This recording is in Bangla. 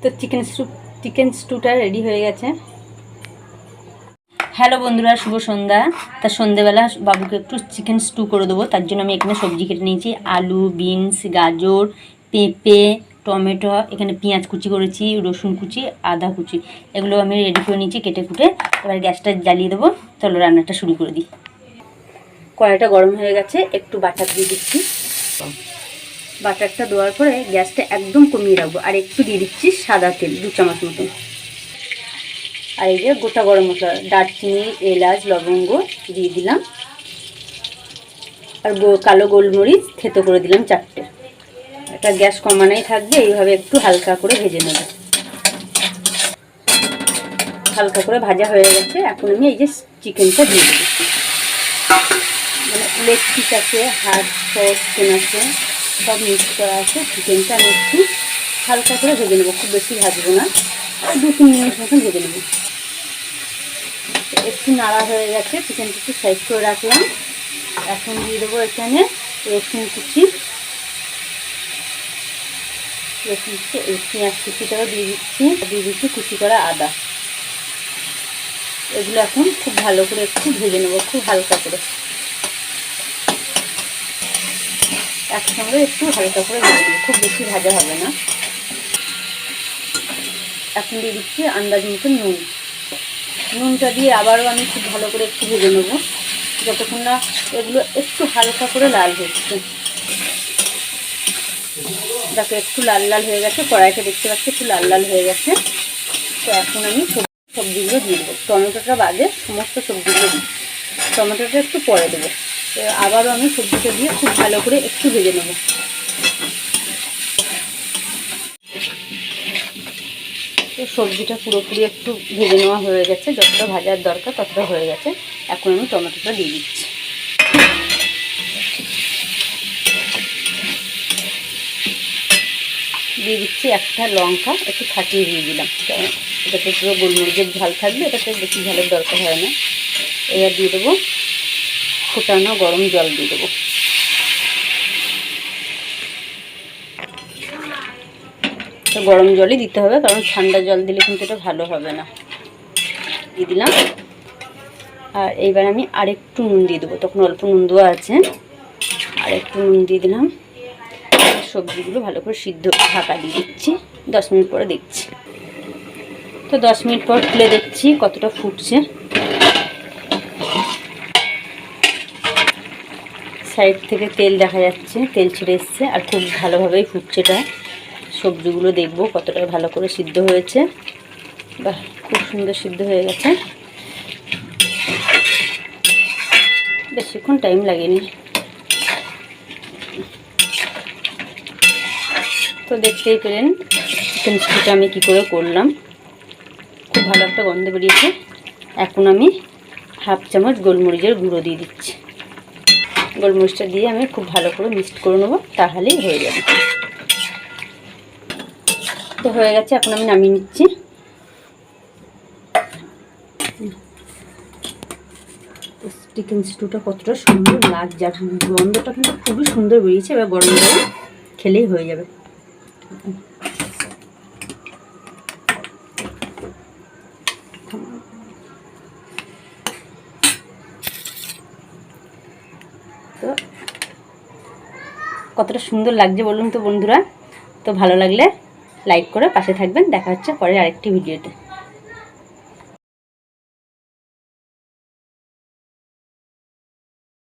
তো চিকেন স্টুটা রেডি হয়ে গেছে। হ্যালো বন্ধুরা, শুভ সন্ধ্যা। তা সন্ধ্যেবেলা বাবুকে একটু চিকেন স্টু করে দেবো, তার জন্য আমি এখানে সবজি কেটে নিয়েছি। আলু, বিনস, গাজর, পেঁপে, টমেটো, এখানে পেঁয়াজ কুচি করেছি, রসুন কুচি, আদা কুচি, এগুলো আমি রেডি করে নিয়েছি কেটে কুটে। এবার গ্যাসটা জ্বালিয়ে দেবো। চলো রান্নাটা শুরু করে দিই। কড়াইটা গরম হয়ে গেছে, একটু বাটার দিয়ে দিচ্ছি। বাটারটা দেওয়ার পরে গ্যাসটা একদম কমিয়ে রাখবো, আর একটু দিয়ে দিচ্ছি সাদা তেল 2 চামচ মতন। আর এই যে গোটা গরম মশলা, দারচিনি, এলাচ, লবঙ্গ দিয়ে দিলাম। আর কালো গোলমরিচ থেতো করে দিলাম 4টে। এটা গ্যাস কমানোই থাকবে, এইভাবে একটু হালকা করে ভেজে নেব। হালকা করে ভাজা হয়ে গেছে, এখন আমি এই যে চিকেনটা দিয়ে দেবো। মানে লেগ পিস আছে, হাড় চিকেন আছে, সব মিক্স করা আছে। চিকেনটা আমি একটু হালকা করে ভেজে নেবো, খুব বেশি ভাজবো না, 2-3 মিনিট মতন ভেজে নেবো। একটু নাড়া হয়ে গেছে, চিকেনটা একটু সাইজ করে রাখলাম। এখন দিয়ে দেবো এখানে রসুন কুচি, পেঁয়াজ কুচিটাও দিয়ে দিচ্ছি কুচি করা আদা। এগুলো এখন খুব ভালো করে একটু ভেজে নেবো, খুব হালকা করে, একসঙ্গে একটু হালকা করে ভেজে নেবো, খুব বেশি ভাজা হবে না। এখন দিয়ে দিচ্ছি আন্দাজ মতো নুনটা দিয়ে আবারও আমি খুব ভালো করে একটু ভেজে নেবো, যতক্ষণ না এগুলো একটু হালকা করে লাল হচ্ছে। দেখো একটু লাল লাল হয়ে গেছে, কড়াইটা দেখতে পাচ্ছি একটু লাল লাল হয়ে গেছে। তো এখন আমি সবজিগুলো দিয়ে দেবো, টমেটোটা বাদে সমস্ত সবজিগুলো দিই। টমেটোটা একটু পরে দেবো। তো আবারও আমি সবজিটা দিয়ে খুব ভালো করে একটু ভেজে নেবো। তো সবজিটা পুরোপুরি একটু ভেজে নেওয়া হয়ে গেছে, যতটা ভাজার দরকার ততটা হয়ে গেছে। এখন আমি টমেটোটা দিয়ে দিচ্ছি। দিয়ে দিচ্ছি একটা লঙ্কা, একটু ফাটিয়ে দিয়ে দিলাম, এটাতে পুরো গোলমরিচের ঝাল থাকবে, এটাতে বেশি ঝালের দরকার হয় না। এবার দিয়ে দেবো ফুটানো গরম জল দিয়ে দেবো। তো গরম জলই দিতে হবে, কারণ ঠান্ডা জল দিলে কিন্তু এটা ভালো হবে না। দিয়ে দিলাম। আর এইবার আমি আরেকটু নুন দিয়ে দেবো, তখন অল্প নুন দেওয়া আছে, আর একটু নুন দিয়ে দিলাম। সবজিগুলো ভালো করে সিদ্ধ, ঢাকা দিয়ে দিচ্ছি। 10 মিনিট পরে দেখছি। তো 10 মিনিট পর খুলে দেখছি কতটা ফুটছে। সাইড থেকে তেল দেখা যাচ্ছে, তেল ছেড়ে এসছে, আর খুব ভালোভাবেই ফুটছে এটা। সবজিগুলো দেখবো কতটা ভালো করে সিদ্ধ হয়েছে। বাহ, খুব সুন্দর সিদ্ধ হয়ে গেছে, বেশিক্ষণ টাইম লাগেনি। তো দেখতেই পেলেন চিকেন স্টুটা আমি কী করে করলাম, খুব ভালো একটা গন্ধ বেরিয়েছে। এখন আমি 1/2 চামচ গোলমরিচের গুঁড়ো দিয়ে দিচ্ছি। গোলমরিচটা দিয়ে আমি খুব ভালো করে মিক্সড করে নেবো, তাহলেই হয়ে যাবে। তো হয়ে গেছে, এখন আমি নামিয়ে নিচ্ছি। চিকেন স্টুটা কতটা সুন্দর লাগছে, আর গন্ধটা কিন্তু খুবই সুন্দর বেরিয়েছে। এবার গরম গরম খেলেই হয়ে যাবে। তো কতটা সুন্দর লাগছে বলুন তো বন্ধুরা। তো ভালো লাগলে লাইক করে পাশে থাকবেন। দেখা হচ্ছে পরের আরেকটি ভিডিওতে।